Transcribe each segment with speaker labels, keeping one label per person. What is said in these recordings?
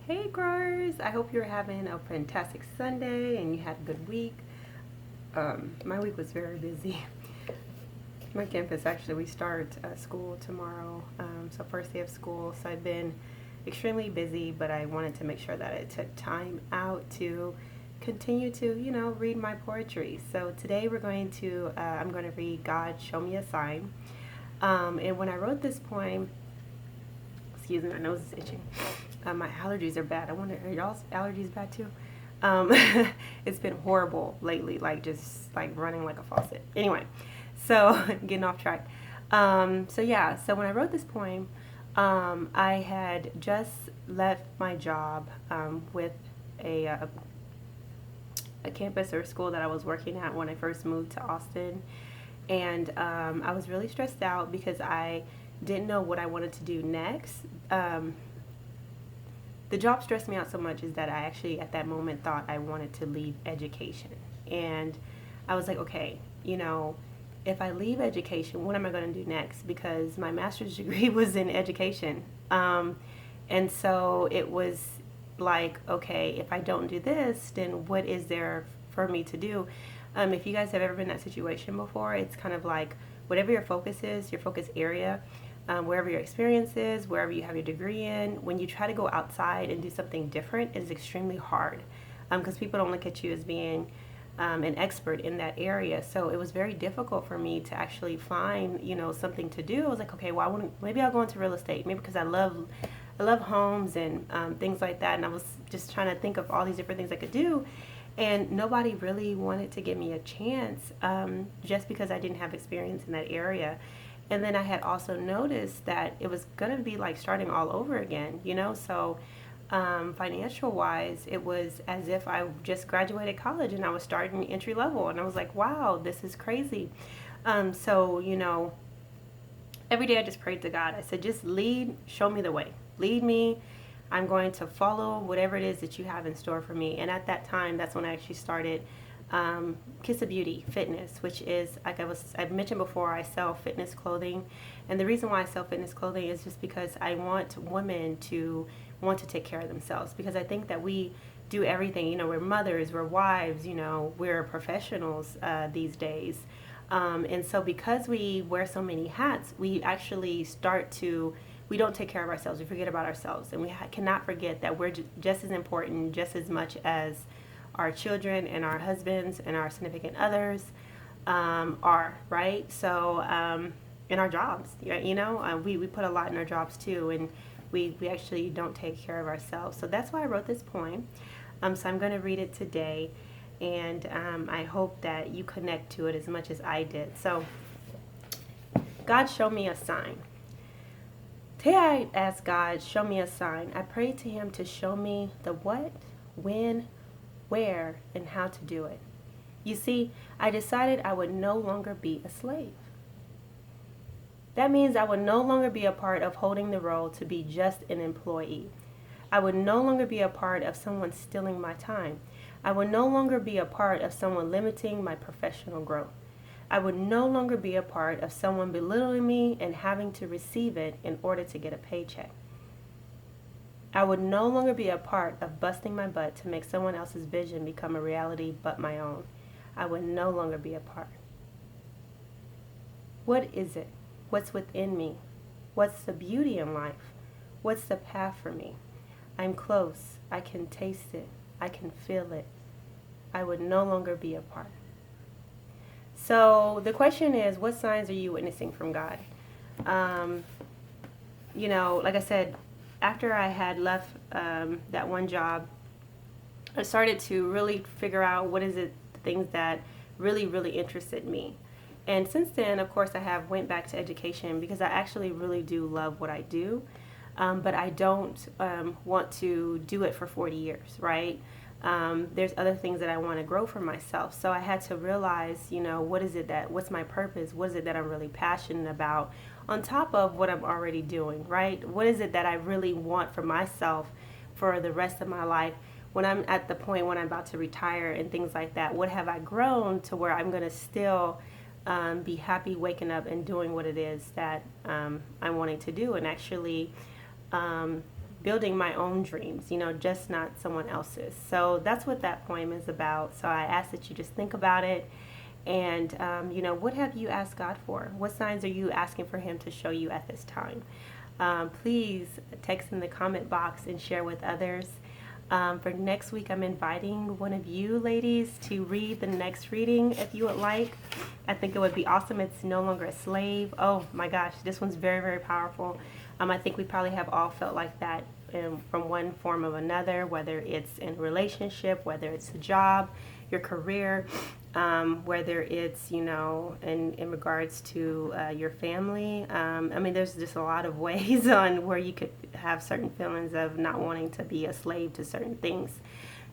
Speaker 1: Hey growers, I hope you're having a fantastic Sunday and you had a good week. My week was very busy. My campus actually, we start school tomorrow, so first day of school. So I've been extremely busy, but I wanted to make sure that I took time out to continue to, read my poetry. So today I'm going to read God Show Me a Sign. And when I wrote this poem, excuse me, my nose is itching. My allergies are bad. I wonder, are y'all's allergies bad too? Um, it's been horrible lately, like just like running like a faucet. Anyway, so getting off track. So when I wrote this poem, I had just left my job with a campus or school that I was working at when I first moved to Austin. And I was really stressed out because I didn't know what I wanted to do next. The job stressed me out so much is that I actually at that moment thought I wanted to leave education. And I was like, okay, if I leave education, what am I going to do next? Because my master's degree was in education. And so it was like, okay, if I don't do this, then what is there for me to do? If you guys have ever been in that situation before, it's kind of like whatever your focus is, your focus area, wherever your experience is, wherever you have your degree in, when you try to go outside and do something different, it is extremely hard because people don't look at you as being an expert in that area. So it was very difficult for me to actually find, something to do. I was like, okay, well, maybe I'll go into real estate, maybe because I love homes and things like that. And I was just trying to think of all these different things I could do. And nobody really wanted to give me a chance just because I didn't have experience in that area. And then I had also noticed that it was going to be like starting all over again, So financial wise, it was as if I just graduated college and I was starting entry level. And I was like, wow, this is crazy. Every day I just prayed to God. I said, just lead, show me the way. Lead me. I'm going to follow whatever it is that you have in store for me. And at that time, that's when I actually started Kiss of Beauty Fitness, which is, like I've mentioned before, I sell fitness clothing. And the reason why I sell fitness clothing is just because I want women to want to take care of themselves. Because I think that we do everything, we're mothers, we're wives, we're professionals these days. And so because we wear so many hats, we actually we don't take care of ourselves. We forget about ourselves. And we cannot forget that we're just as important, just as much as our children and our husbands and our significant others are, right? So, in our jobs, we put a lot in our jobs too. And we actually don't take care of ourselves. So that's why I wrote this poem. So I'm going to read it today. And I hope that you connect to it as much as I did. So, God, show me a sign. Today I asked God, show me a sign. I prayed to Him to show me the what, when, where, and how to do it. You see, I decided I would no longer be a slave. That means I would no longer be a part of holding the role to be just an employee. I would no longer be a part of someone stealing my time. I would no longer be a part of someone limiting my professional growth. I would no longer be a part of someone belittling me and having to receive it in order to get a paycheck. I would no longer be a part of busting my butt to make someone else's vision become a reality but my own. I would no longer be a part. What is it? What's within me? What's the beauty in life? What's the path for me? I'm close. I can taste it. I can feel it. I would no longer be a part. So the question is, what signs are you witnessing from God? Like I said, after I had left that one job, I started to really figure out what is it, the things that really, really interested me. And since then, of course, I have went back to education because I actually really do love what I do. But I don't want to do it for 40 years, right? There's other things that I want to grow for myself. So I had to realize, what's my purpose? What is it that I'm really passionate about on top of what I'm already doing, right? What is it that I really want for myself for the rest of my life? When I'm at the point when I'm about to retire and things like that, what have I grown to where I'm going to still be happy waking up and doing what it is that I'm wanting to do and actually building my own dreams, just not someone else's. So that's what that poem is about. So I ask that you just think about it. And, what have you asked God for? What signs are you asking for Him to show you at this time? Please text in the comment box and share with others. For next week, I'm inviting one of you ladies to read the next reading if you would like. I think it would be awesome. It's No Longer a Slave. Oh my gosh, this one's very, very powerful. I think we probably have all felt like that from one form or another, whether it's in a relationship, whether it's a job, your career, whether it's, in regards to your family. There's just a lot of ways on where you could have certain feelings of not wanting to be a slave to certain things.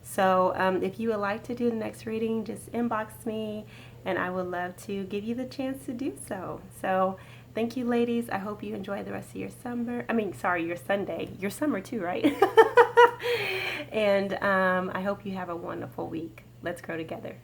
Speaker 1: So if you would like to do the next reading, just inbox me, and I would love to give you the chance to do so. So thank you, ladies. I hope you enjoy the rest of your your Sunday. Your summer too, right? And I hope you have a wonderful week. Let's grow together.